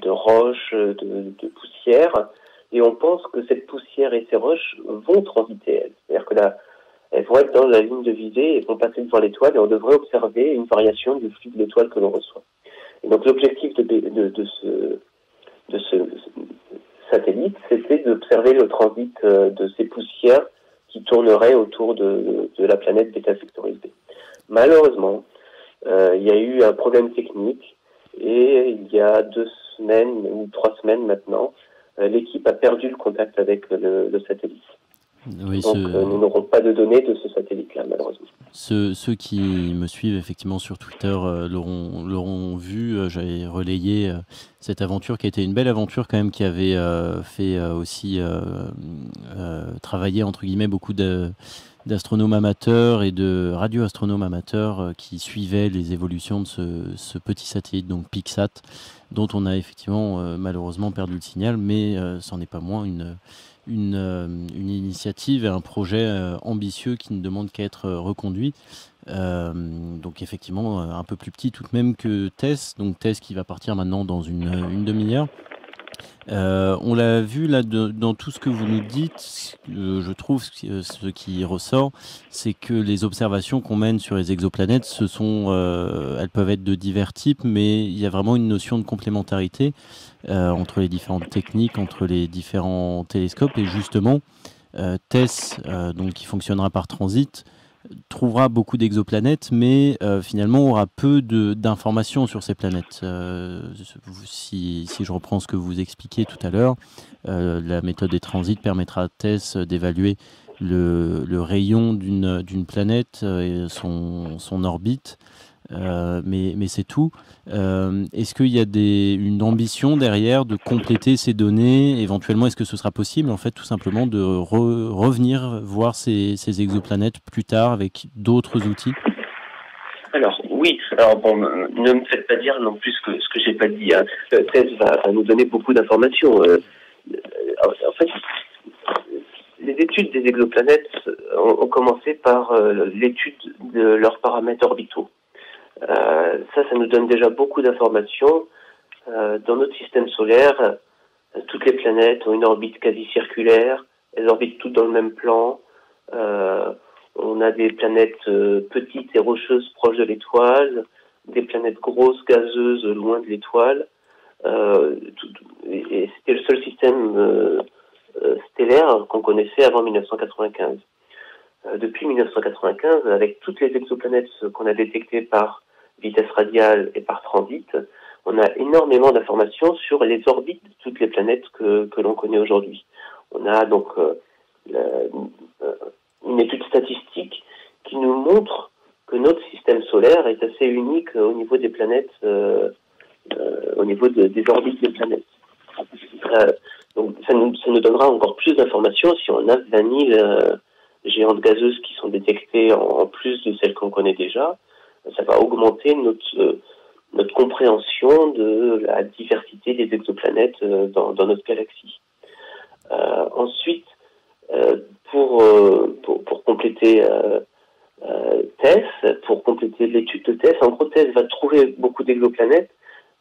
roches, de poussière, et on pense que cette poussière et ces roches vont transiter, c'est-à-dire que elles vont être dans la ligne de visée et vont passer devant l'étoile, et on devrait observer une variation du flux de l'étoile que l'on reçoit. Et donc l'objectif de ce satellite, c'était d'observer le transit de ces poussières qui tourneraient autour de la planète Beta Pictoris B. Malheureusement, il y a eu un problème technique, et il y a 2 semaines ou 3 semaines maintenant, l'équipe a perdu le contact avec le satellite. Oui, donc nous n'aurons pas de données de ce satellite-là, malheureusement. Ceux qui me suivent effectivement sur Twitter l'auront vu. J'avais relayé cette aventure qui a été une belle aventure quand même, qui avait fait aussi travailler entre guillemets beaucoup d'astronomes amateurs et de radioastronomes amateurs qui suivaient les évolutions de ce petit satellite, donc PicSat, dont on a effectivement malheureusement perdu le signal, mais c'en est pas moins une initiative et un projet ambitieux qui ne demande qu'à être reconduit. Donc effectivement, un peu plus petit tout de même que TESS. Donc TESS qui va partir maintenant dans une demi-heure. On l'a vu là dans tout ce que vous nous dites, je trouve ce qui ressort, c'est que les observations qu'on mène sur les exoplanètes, elles peuvent être de divers types, mais il y a vraiment une notion de complémentarité entre les différentes techniques, entre les différents télescopes, et justement, TESS, donc qui fonctionnera par transit, trouvera beaucoup d'exoplanètes, mais finalement aura peu d'informations sur ces planètes. Si je reprends ce que vous expliquiez tout à l'heure, la méthode des transits permettra à TESS d'évaluer le rayon d'une planète et son orbite, mais c'est tout. Est-ce qu'il y a une ambition derrière de compléter ces données? Éventuellement, est-ce que ce sera possible, en fait, tout simplement, de revenir voir ces exoplanètes plus tard avec d'autres outils? Alors oui, alors bon, ne me faites pas dire non plus ce que j'ai pas dit. Hein. TESS va nous donner beaucoup d'informations. En fait, les études des exoplanètes ont commencé par l'étude de leurs paramètres orbitaux. Ça nous donne déjà beaucoup d'informations. Dans notre système solaire, toutes les planètes ont une orbite quasi circulaire. Elles orbitent toutes dans le même plan. On a des planètes petites et rocheuses proches de l'étoile, des planètes grosses, gazeuses, loin de l'étoile. Et c'était le seul système stellaire qu'on connaissait avant 1995. Depuis 1995, avec toutes les exoplanètes qu'on a détectées par vitesse radiale et par transit, on a énormément d'informations sur les orbites de toutes les planètes que l'on connaît aujourd'hui. On a donc une étude statistique qui nous montre que notre système solaire est assez unique au niveau des planètes, au niveau des orbites des planètes. Donc ça nous donnera encore plus d'informations si on a 20 000 géantes gazeuses qui sont détectées en plus de celles qu'on connaît déjà. Ça va augmenter notre compréhension de la diversité des exoplanètes dans notre galaxie. Ensuite, pour compléter TESS, pour compléter l'étude de TESS, en gros, TESS va trouver beaucoup d'exoplanètes,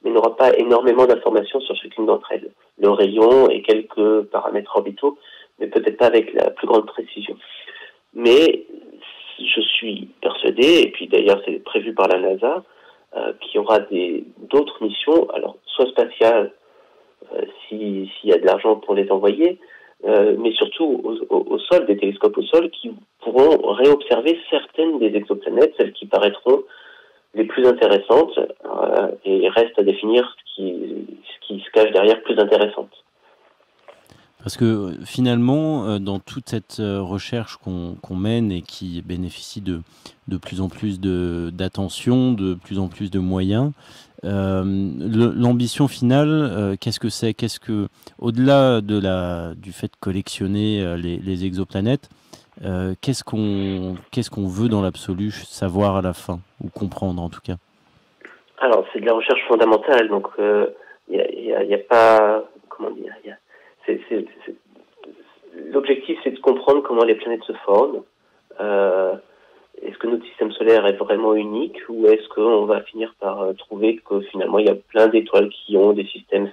mais n'aura pas énormément d'informations sur chacune d'entre elles. Le rayon et quelques paramètres orbitaux, mais peut-être pas avec la plus grande précision. Mais je suis persuadé, et puis d'ailleurs c'est prévu par la NASA, qu'il y aura d'autres missions, alors soit spatiales, s'il y a de l'argent pour les envoyer, mais surtout au sol, des télescopes au sol qui pourront réobserver certaines des exoplanètes, celles qui paraîtront les plus intéressantes, et il reste à définir ce qui se cache derrière plus intéressante. Parce que finalement, dans toute cette recherche qu'on mène et qui bénéficie de plus en plus d'attention, de plus en plus de moyens, l'ambition finale, qu'est-ce que c'est? Au-delà du fait de collectionner les exoplanètes, qu'est-ce qu'on veut dans l'absolu savoir à la fin, ou comprendre en tout cas? Alors, c'est de la recherche fondamentale, donc il y a pas, comment dire, l'objectif, c'est de comprendre comment les planètes se forment. Est-ce que notre système solaire est vraiment unique, ou est-ce qu'on va finir par trouver que finalement il y a plein d'étoiles qui ont des systèmes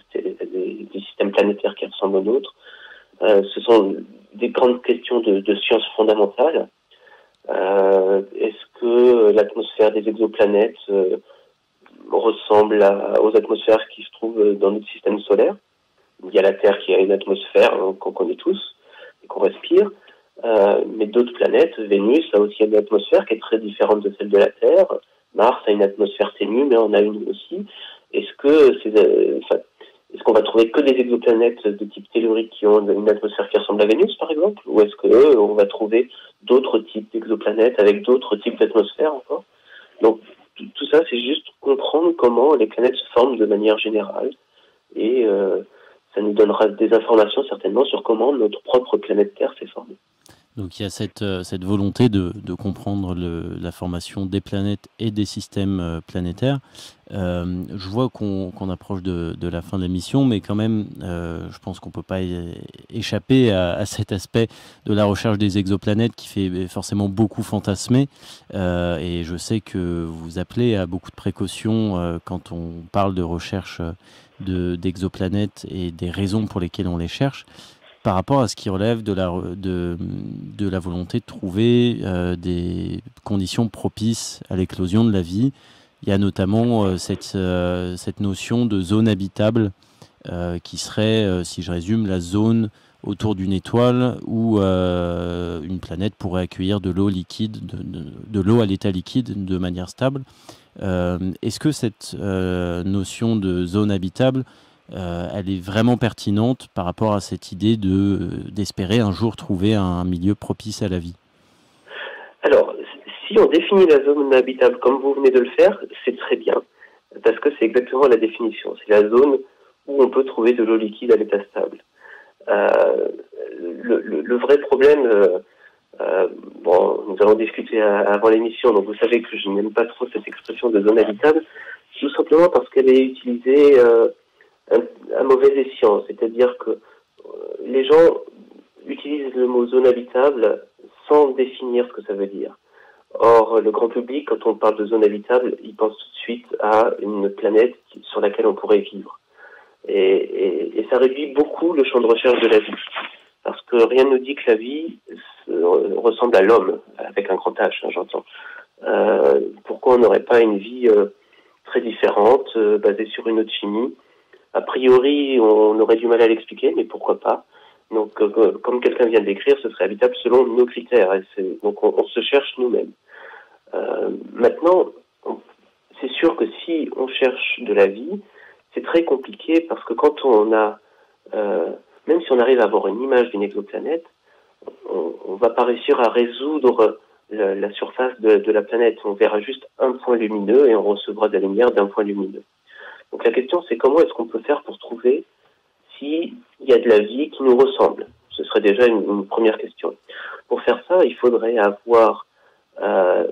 planétaires qui ressemblent aux nôtres? Ce sont des grandes questions de sciences fondamentales. Est-ce que l'atmosphère des exoplanètes ressemble aux atmosphères qui se trouvent dans notre système solaire? Il y a la Terre qui a une atmosphère qu'on connaît tous et qu'on respire, mais d'autres planètes, Vénus a aussi une atmosphère qui est très différente de celle de la Terre. Mars a une atmosphère ténue, mais on a une aussi. Est-ce qu'on va trouver que des exoplanètes de type tellurique qui ont une atmosphère qui ressemble à Vénus, par exemple, ou est-ce qu'on va trouver d'autres types d'exoplanètes avec d'autres types d'atmosphères encore? Donc tout ça, c'est juste comprendre comment les planètes se forment de manière générale, et ça nous donnera des informations certainement sur comment notre propre planète Terre s'est formée. Donc il y a cette volonté de comprendre la formation des planètes et des systèmes planétaires. Je vois qu'on approche de la fin de l'émission, mais quand même, je pense qu'on ne peut pas échapper à cet aspect de la recherche des exoplanètes qui fait forcément beaucoup fantasmer. Et je sais que vous appelez à beaucoup de précautions quand on parle de recherche d'exoplanètes et des raisons pour lesquelles on les cherche. Par rapport à ce qui relève de la volonté de trouver des conditions propices à l'éclosion de la vie, il y a notamment cette notion de zone habitable qui serait, si je résume, la zone autour d'une étoile où une planète pourrait accueillir de l'eau liquide, de l'eau à l'état liquide de manière stable. Est-ce que cette notion de zone habitable elle est vraiment pertinente par rapport à cette idée d'espérer un jour trouver un milieu propice à la vie? Alors, si on définit la zone habitable comme vous venez de le faire, c'est très bien, parce que c'est exactement la définition. C'est la zone où on peut trouver de l'eau liquide à l'état stable. Le vrai problème, bon, nous allons discuter avant l'émission, donc vous savez que je n'aime pas trop cette expression de zone habitable, tout simplement parce qu'elle est utilisée à mauvais escient, c'est-à-dire que les gens utilisent le mot zone habitable sans définir ce que ça veut dire. Or, le grand public, quand on parle de zone habitable, il pense tout de suite à une planète sur laquelle on pourrait vivre. Et ça réduit beaucoup le champ de recherche de la vie. Parce que rien ne dit que la vie ressemble à l'homme, avec un grand H, hein, j'entends. Pourquoi on n'aurait pas une vie très différente, basée sur une autre chimie? A priori, on aurait du mal à l'expliquer, mais pourquoi pas? Donc, comme quelqu'un vient de l'écrire, ce serait habitable selon nos critères. Donc, on se cherche nous-mêmes. Maintenant, c'est sûr que si on cherche de la vie, c'est très compliqué parce que quand on a, même si on arrive à avoir une image d'une exoplanète, on va pas réussir à résoudre la surface de la planète. On verra juste un point lumineux et on recevra de la lumière d'un point lumineux. Donc la question, c'est comment est-ce qu'on peut faire pour trouver s'il y a de la vie qui nous ressemble? Ce serait déjà une première question. Pour faire ça, il faudrait avoir un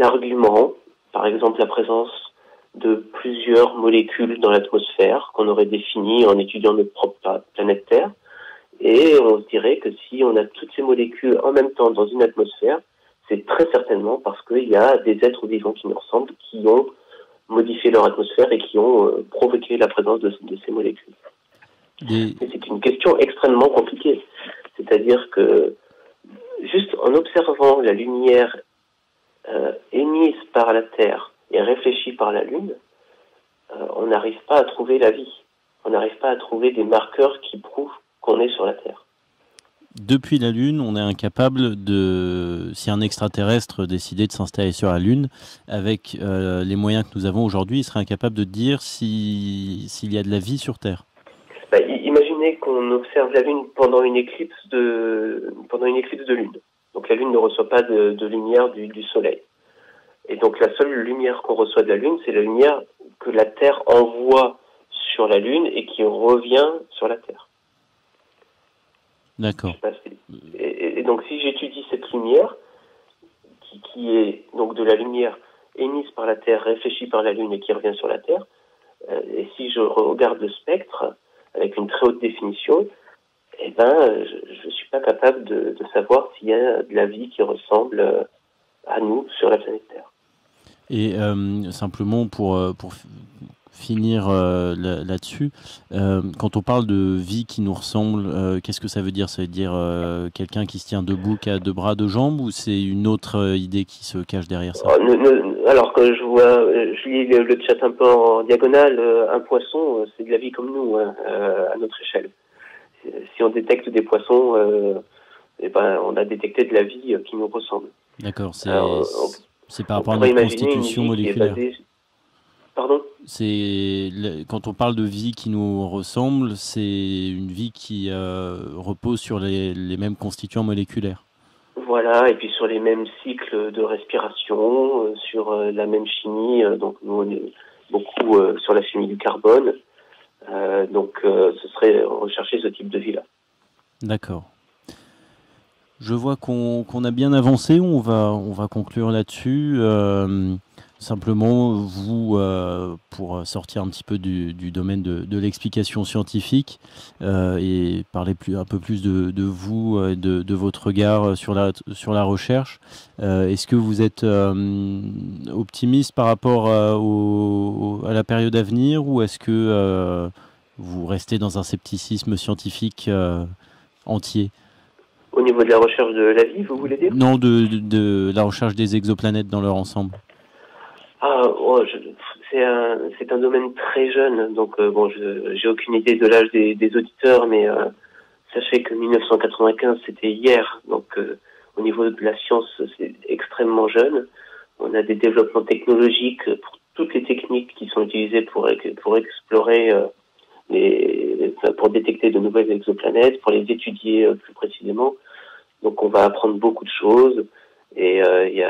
argument, par exemple la présence de plusieurs molécules dans l'atmosphère qu'on aurait définies en étudiant notre propre planète Terre. Et on se dirait que si on a toutes ces molécules en même temps dans une atmosphère, c'est très certainement parce qu'il y a des êtres vivants qui nous ressemblent, qui ont modifié leur atmosphère et qui ont provoqué la présence de ces molécules. Mais c'est une question extrêmement compliquée. C'est-à-dire que juste en observant la lumière émise par la Terre et réfléchie par la Lune, on n'arrive pas à trouver la vie. On n'arrive pas à trouver des marqueurs qui prouvent qu'on est sur la Terre. Depuis la Lune, on est incapable si un extraterrestre décidait de s'installer sur la Lune, avec les moyens que nous avons aujourd'hui, il serait incapable de dire s'il y a de la vie sur Terre. Imaginez qu'on observe la Lune pendant une éclipse de Lune. Donc la Lune ne reçoit pas de lumière du Soleil. Et donc la seule lumière qu'on reçoit de la Lune, c'est la lumière que la Terre envoie sur la Lune et qui revient sur la Terre. D'accord. Et donc si j'étudie cette lumière, qui est donc de la lumière émise par la Terre, réfléchie par la Lune et qui revient sur la Terre, et si je regarde le spectre avec une très haute définition, eh ben, je ne suis pas capable de savoir s'il y a de la vie qui ressemble à nous sur la planète Terre. Et simplement pour finir là-dessus, quand on parle de vie qui nous ressemble, qu'est-ce que ça veut dire? Ça veut dire quelqu'un qui se tient debout, qui a deux bras, deux jambes, ou c'est une autre idée qui se cache derrière ça? Alors que je lis le chat un peu en diagonale, un poisson, c'est de la vie comme nous, hein, à notre échelle. Si on détecte des poissons, on a détecté de la vie qui nous ressemble. D'accord, c'est par rapport à notre constitution moléculaire. Pardon ? Quand on parle de vie qui nous ressemble, c'est une vie qui repose sur les mêmes constituants moléculaires. Voilà, et puis sur les mêmes cycles de respiration, sur la même chimie. Donc nous, on est beaucoup sur la chimie du carbone. Donc ce serait rechercher ce type de vie-là. D'accord. Je vois qu'on a bien avancé, on va conclure là-dessus. Simplement, vous, pour sortir un petit peu du domaine de l'explication scientifique et parler un peu plus de vous, de votre regard sur la recherche, est-ce que vous êtes optimiste par rapport à la période à venir ou est-ce que vous restez dans un scepticisme scientifique entier? Au niveau de la recherche de la vie, vous voulez dire? Non, de la recherche des exoplanètes dans leur ensemble. Ah, c'est un domaine très jeune, donc bon, j'ai aucune idée de l'âge des auditeurs, mais sachez que 1995 c'était hier, donc au niveau de la science c'est extrêmement jeune. On a des développements technologiques pour toutes les techniques qui sont utilisées pour explorer pour détecter de nouvelles exoplanètes, pour les étudier plus précisément. Donc on va apprendre beaucoup de choses. Et il y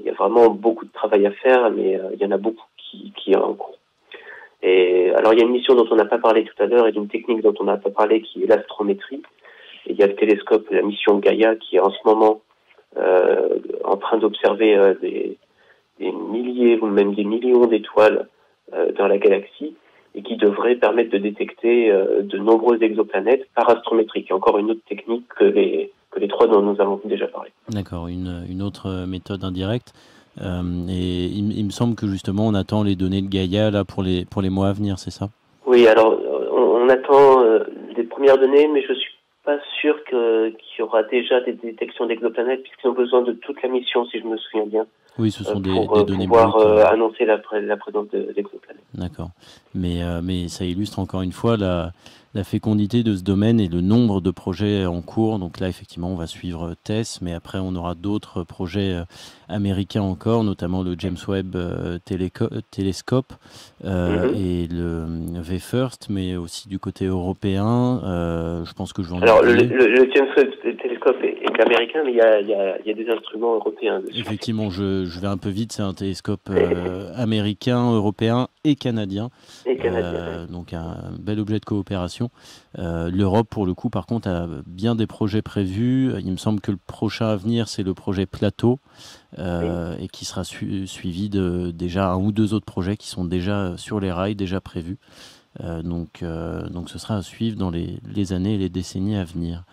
a vraiment beaucoup de travail à faire, mais il y en a beaucoup qui est en cours. Et alors il y a une mission dont on n'a pas parlé tout à l'heure et d'une technique dont on n'a pas parlé qui est l'astrométrie. Et il y a le télescope, la mission Gaia, qui est en ce moment en train d'observer des milliers ou même des millions d'étoiles dans la galaxie et qui devrait permettre de détecter de nombreuses exoplanètes par astrométrie, qui est encore une autre technique que les trois dont nous avons déjà parlé. D'accord, une autre méthode indirecte. Et il me semble que justement on attend les données de Gaïa là pour les mois à venir, c'est ça? Oui, alors on attend les premières données, mais je suis pas sûr qu'il y aura déjà des détections d'exoplanètes puisqu'ils ont besoin de toute la mission, si je me souviens bien. Oui, ce sont des données pouvoir brutes. Annoncer la présence d'exoplanètes. D'accord. Mais ça illustre encore une fois la fécondité de ce domaine et le nombre de projets en cours. Donc là, effectivement, on va suivre TESS, mais après, on aura d'autres projets américains encore, notamment le James Webb Télescope et le VFIRST, mais aussi du côté européen. Je pense que je vais en Alors, oublier. le James Webb Télescope est américain, mais il y a des instruments européens dessus. Effectivement, je vais un peu vite. C'est un télescope américain, européen et canadien. Donc un bel objet de coopération. L'Europe, pour le coup, par contre, a bien des projets prévus. Il me semble que le prochain à venir, c'est le projet Plateau, et qui sera suivi de déjà un ou deux autres projets qui sont déjà sur les rails, déjà prévus. Donc ce sera à suivre dans les années et les décennies à venir.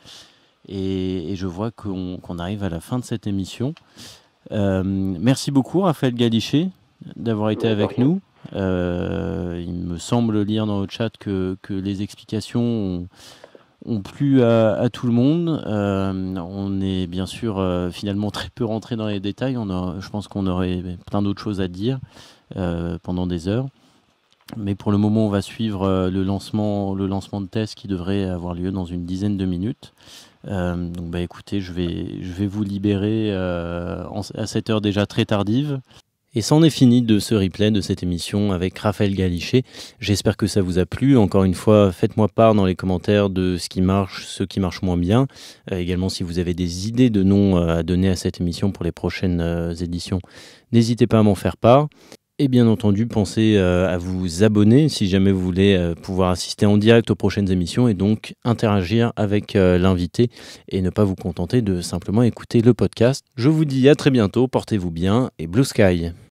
Et je vois qu'on arrive à la fin de cette émission. Merci beaucoup, Raphaël Galichet, d'avoir été avec nous. Il me semble lire dans le chat que les explications ont plu à tout le monde. On est bien sûr finalement très peu rentré dans les détails. Je pense qu'on aurait plein d'autres choses à dire pendant des heures. Mais pour le moment, on va suivre le lancement de TESS qui devrait avoir lieu dans une dizaine de minutes. Donc écoutez, je vais vous libérer à cette heure déjà très tardive. Et c'en est fini de ce replay de cette émission avec Raphaël Galichet. J'espère que ça vous a plu. Encore une fois, faites-moi part dans les commentaires de ce qui marche moins bien. Également, si vous avez des idées de noms à donner à cette émission pour les prochaines éditions, n'hésitez pas à m'en faire part. Et bien entendu, pensez à vous abonner si jamais vous voulez pouvoir assister en direct aux prochaines émissions et donc interagir avec l'invité et ne pas vous contenter de simplement écouter le podcast. Je vous dis à très bientôt, portez-vous bien et Blue Sky.